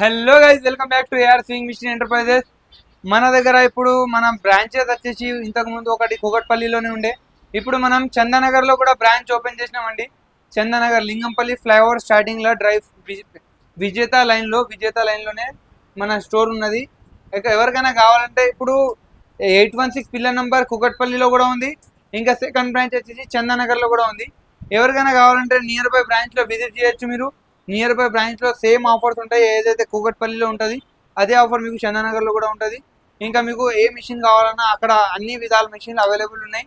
Hello guys, welcome back to AR sewing machine enterprises. మన దగ్గర ఇప్పుడు మన బ్రాంచెస్ వచ్చేసి ఇంతకు ముందు ఒకటి కూకట్పల్లిలోనే ఉండే. ఇప్పుడు మనం చందానగర్లో కూడా బ్రాంచ్ ఓపెన్ చేసినామండి. చందానగర్ లింగంపల్లి ఫ్లైఓవర్ స్టార్టింగ్లో డ్రైవ్ విజేత లైన్లోనే మన స్టోర్ ఉన్నది. ఇక ఎవరికైనా కావాలంటే ఇప్పుడు 816 పిల్లర్ నంబర్ కూకట్పల్లిలో కూడా ఉంది. ఇంకా సెకండ్ బ్రాంచ్ వచ్చేసి చందానగర్లో కూడా ఉంది. ఎవరికైనా కావాలంటే నియర్ బై బ్రాంచ్లో విజిట్ చేయొచ్చు. మీరు నియర్ బై బ్రాంచ్లో సేమ్ ఆఫర్స్ ఉంటాయి. ఏదైతే కూకట్పల్లిలో ఉంటుంది అదే ఆఫర్ మీకు చందానగర్లో కూడా ఉంటుంది. ఇంకా మీకు ఏ మిషన్ కావాలన్నా అక్కడ అన్ని విధాల మిషన్లు అవైలబుల్ ఉన్నాయి.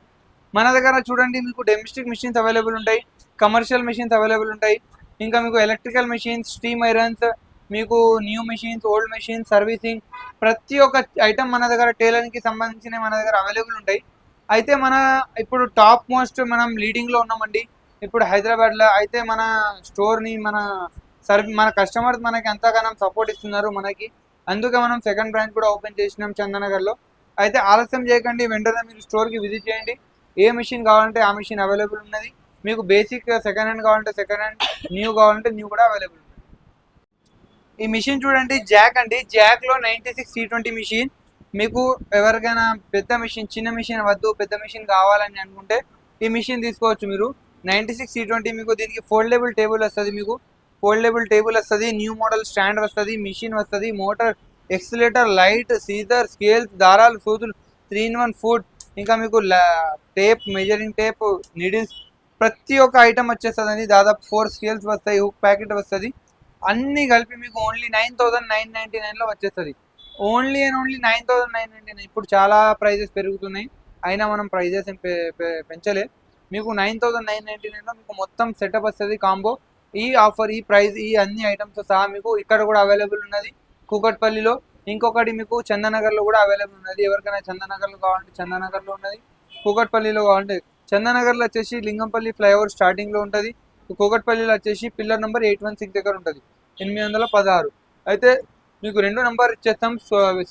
మన దగ్గర చూడండి, మీకు డొమెస్టిక్ మిషన్స్ అవైలబుల్ ఉంటాయి, కమర్షియల్ మిషన్స్ అవైలబుల్ ఉంటాయి. ఇంకా మీకు ఎలక్ట్రికల్ మిషన్స్, స్టీమ్ ఐరన్స్, మీకు new machines, old machines, servicing, ప్రతి ఒక్క ఐటమ్ మన దగ్గర టైలరింగ్కి సంబంధించిన మన దగ్గర అవైలబుల్ ఉంటాయి. అయితే మన ఇప్పుడు టాప్ మోస్ట్ మనం లీడింగ్లో ఉన్నామండి. ఇప్పుడు హైదరాబాద్లో అయితే మన స్టోర్ని మన కస్టమర్స్ మనకి ఎంతగానో సపోర్ట్ ఇస్తున్నారు మనకి. అందుకే మనం సెకండ్ బ్రాంచ్ కూడా ఓపెన్ చేసినాం చందనగర్లో. అయితే ఆలస్యం చేయకండి, వెంటనే మీరు స్టోర్కి విజిట్ చేయండి. ఏ మిషన్ కావాలంటే ఆ మిషన్ అవైలబుల్ ఉన్నది. మీకు బేసిక్ సెకండ్ హ్యాండ్ కావాలంటే సెకండ్ హ్యాండ్, న్యూ కావాలంటే న్యూ కూడా అవైలబుల్ ఉంది. ఈ మిషన్ చూడండి, జాక్ అండి. జాక్లో 96C20 మిషన్. మీకు ఎవరికైనా పెద్ద మిషన్, చిన్న మిషన్ వద్దు, పెద్ద మిషన్ కావాలని అనుకుంటే ఈ మిషన్ తీసుకోవచ్చు మీరు. 96C20 మీకు దీనికి ఫోల్డబుల్ టేబుల్ వస్తుంది. మీకు ఫోల్డబుల్ టేబుల్ వస్తుంది, న్యూ మోడల్ స్టాండ్ వస్తుంది, మిషన్ వస్తుంది, motor, accelerator, light, scissor, scales, దారాలు, సూదులు, 3-in-1 ఫుడ్, ఇంకా మీకు టేప్, మెజరింగ్ టేప్, నీడిల్స్, ప్రతి ఒక్క ఐటమ్ వచ్చేస్తుంది. దాదాపు 4 స్కేల్స్ వస్తాయి, హుక్ ప్యాకెట్ వస్తుంది. అన్నీ కలిపి మీకు ఓన్లీ 9,999లో వచ్చేస్తుంది. Only and only 9,999. ఇప్పుడు చాలా ప్రైజెస్ పెరుగుతున్నాయి, అయినా మనం ప్రైజెస్ పెంచలే. మీకు 9,999లో మీకు మొత్తం సెటప్ వస్తుంది కాంబో. ఈ ఆఫర్, ఈ ప్రైస్, ఈ అన్ని ఐటమ్స్ సహా మీకు ఇక్కడ కూడా అవైలబుల్ ఉన్నది కూకట్పల్లిలో. ఇంకొకటి మీకు చందనగర్లో కూడా అవైలబుల్ ఉన్నది. ఎవరికైనా చందనగర్లో కావాలంటే చందనగర్లో ఉన్నది, కూకట్పల్లిలో కావాలంటే చందనగర్లో వచ్చేసి లింగంపల్లి ఫ్లైఓవర్ స్టార్టింగ్లో ఉంటుంది. కూకట్పల్లిలో వచ్చేసి పిల్లర్ నెంబర్ 816 దగ్గర ఉంటుంది, 816. అయితే మీకు 2 నెంబర్ ఇచ్చేస్తాం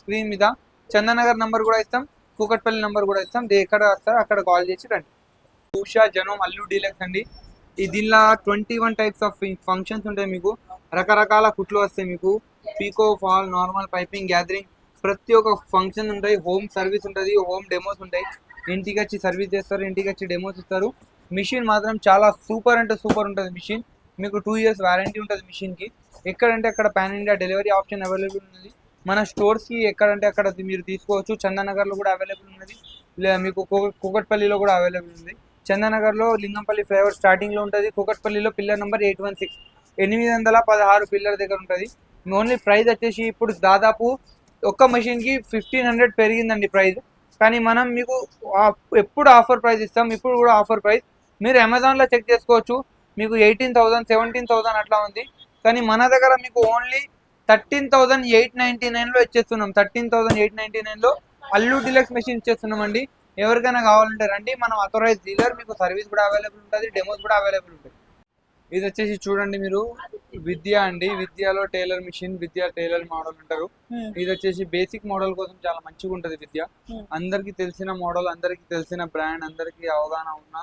స్క్రీన్ మీద. చందనగర్ నెంబర్ కూడా ఇస్తాం, కూకట్పల్లి నెంబర్ కూడా ఇస్తాం. ఎక్కడ వస్తారో అక్కడ కాల్ చేసి రండి. ఉషా జనోమ్ అల్లు డీలక్స్ అండి. దీనిలో 21 టైప్స్ ఆఫ్ ఫంక్షన్స్ ఉంటాయి. మీకు రకరకాల కుట్లు వస్తాయి. మీకు పీకో, ఫాల్, నార్మల్, పైపింగ్, గ్యాదరింగ్, ప్రతి ఒక్క ఫంక్షన్ ఉంటాయి. హోమ్ సర్వీస్ ఉంటుంది, హోమ్ డెమోస్ ఉంటాయి. ఇంటికి వచ్చి సర్వీస్ చేస్తారు, ఇంటికి వచ్చి డెమోస్ ఇస్తారు. మిషన్ మాత్రం చాలా సూపర్ అంటే సూపర్ ఉంటుంది మిషన్. మీకు 2 years వారంటీ ఉంటుంది మిషన్కి. ఎక్కడంటే అక్కడ pan India delivery option available ఉన్నది. మన స్టోర్స్కి ఎక్కడంటే అక్కడ మీరు తీసుకోవచ్చు. చందానగర్లో కూడా అవైలబుల్ ఉన్నది, మీకు కూకట్పల్లిలో కూడా అవైలబుల్ ఉంది. చందానగర్లో లింగంపల్లి ఫ్లైఓవర్ స్టార్టింగ్లో ఉంటుంది. కూకట్పల్లిలో పిల్లర్ నెంబర్ 816, 816 పిల్లర్ దగ్గర ఉంటుంది. ఓన్లీ ప్రైస్ వచ్చేసి ఇప్పుడు దాదాపు ఒక్క మెషిన్కి 1,500 పెరిగిందండి ప్రైస్. కానీ మనం మీకు ఎప్పుడు ఆఫర్ ప్రైస్ ఇస్తాం, ఇప్పుడు కూడా ఆఫర్ ప్రైస్. మీరు అమెజాన్లో చెక్ చేసుకోవచ్చు, మీకు 18,000, 17,000 అట్లా ఉంది. కానీ మన దగ్గర మీకు ఓన్లీ 13,899లో ఇచ్చేస్తున్నాం. 13,899లో అల్లు డీలక్స్ మెషిన్ ఇచ్చేస్తున్నామండి. ఎవరికైనా కావాలంటే రండి, మనం అథరైజ్ డీలర్. మీకు సర్వీస్ కూడా అవైలబుల్ ఉంటుంది, డెమోస్ కూడా అవైలబుల్ ఉంటాయి. ఇది వచ్చేసి చూడండి మీరు, విద్య అండి. విద్యలో tailor machine, Vidya tailor model అంటారు. ఇది వచ్చేసి బేసిక్ మోడల్ కోసం చాలా మంచిగా ఉంటుంది విద్య. అందరికి తెలిసిన మోడల్, అందరికి తెలిసిన బ్రాండ్, అందరికి అవగాహన ఉన్న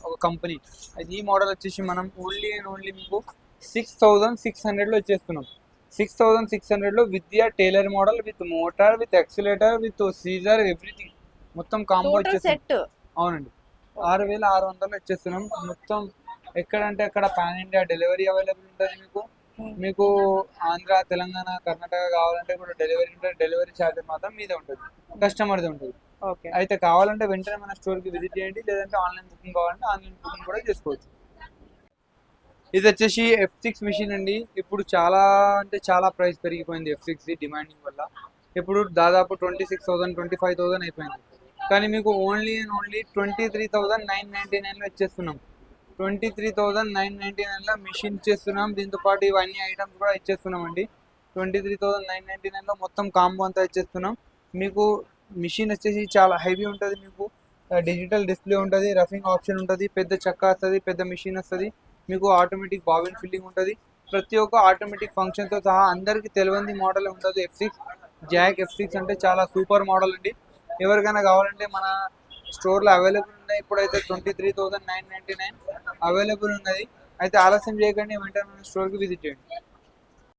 ఒక కంపెనీ. అయితే ఈ మోడల్ వచ్చేసి మనం ఓన్లీ అండ్ ఓన్లీ మీకు 6,600లో ఇచ్చేస్తున్నాం. 6,600లో Vidya tailor model with motor, with accelerator, with scissor, everything మొత్తం కాంబో ఇచ్చేస్తున్నాం. అవునండి, 6,600లో ఇచ్చేస్తున్నాం మొత్తం. ఎక్కడంటే అక్కడ పాన్ ఇండియా డెలివరీ అవైలబుల్ ఉంటుంది. మీకు ఆంధ్ర, తెలంగాణ, కర్ణాటక కావాలంటే కూడా డెలివరీ ఉంటుంది. డెలివరీ ఛార్జ్ మాత్రం మీదే ఉంటుంది, కస్టమర్ది ఉంటుంది. అయితే కావాలంటే వెంటనే మన స్టోర్కి విజిట్ చేయండి, లేదంటే ఆన్లైన్ బుకింగ్ కావాలంటే ఆన్లైన్ బుకింగ్ కూడా చేసుకోవచ్చు. ఇది వచ్చేసి F6 మిషన్ అండి. ఇప్పుడు చాలా అంటే చాలా ప్రైస్ పెరిగిపోయింది F6 డిమాండింగ్ వల్ల. ఇప్పుడు దాదాపు 26,000, 25,000 అయిపోయింది. కానీ మీకు ఓన్లీ అండ్ ఓన్లీ 23,999లో ఇచ్చేస్తున్నాం. 23,999లో మిషన్ ఇచ్చేస్తున్నాం. దీంతో పాటు ఇవన్నీ ఐటమ్స్ కూడా ఇచ్చేస్తున్నాం అండి. 23,999లో మొత్తం కాంబో అంతా ఇచ్చేస్తున్నాం. మీకు మిషన్ వచ్చేసి చాలా హెవీ ఉంటుంది. మీకు డిజిటల్ డిస్ప్లే ఉంటుంది, రఫింగ్ ఆప్షన్ ఉంటుంది, పెద్ద చక్క వస్తుంది, పెద్ద మిషన్ వస్తుంది. మీకు ఆటోమేటిక్ బాబిన్ ఫిల్లింగ్ ఉంటుంది. ప్రతి ఒక్క ఆటోమేటిక్ ఫంక్షన్తో సహా అందరికీ తెలియని మోడల్ ఉంటుంది F6. జాక్ F6 అంటే చాలా సూపర్ మోడల్ అండి. ఎవరికైనా కావాలంటే మన స్టోర్లో అవైలబుల్ ఉన్నాయి. ఇప్పుడైతే 23,999 అవైలబుల్ ఉన్నది. అయితే ఆలస్యం చేయకండి, వెంటనే మన స్టోర్కి విజిట్ చేయండి.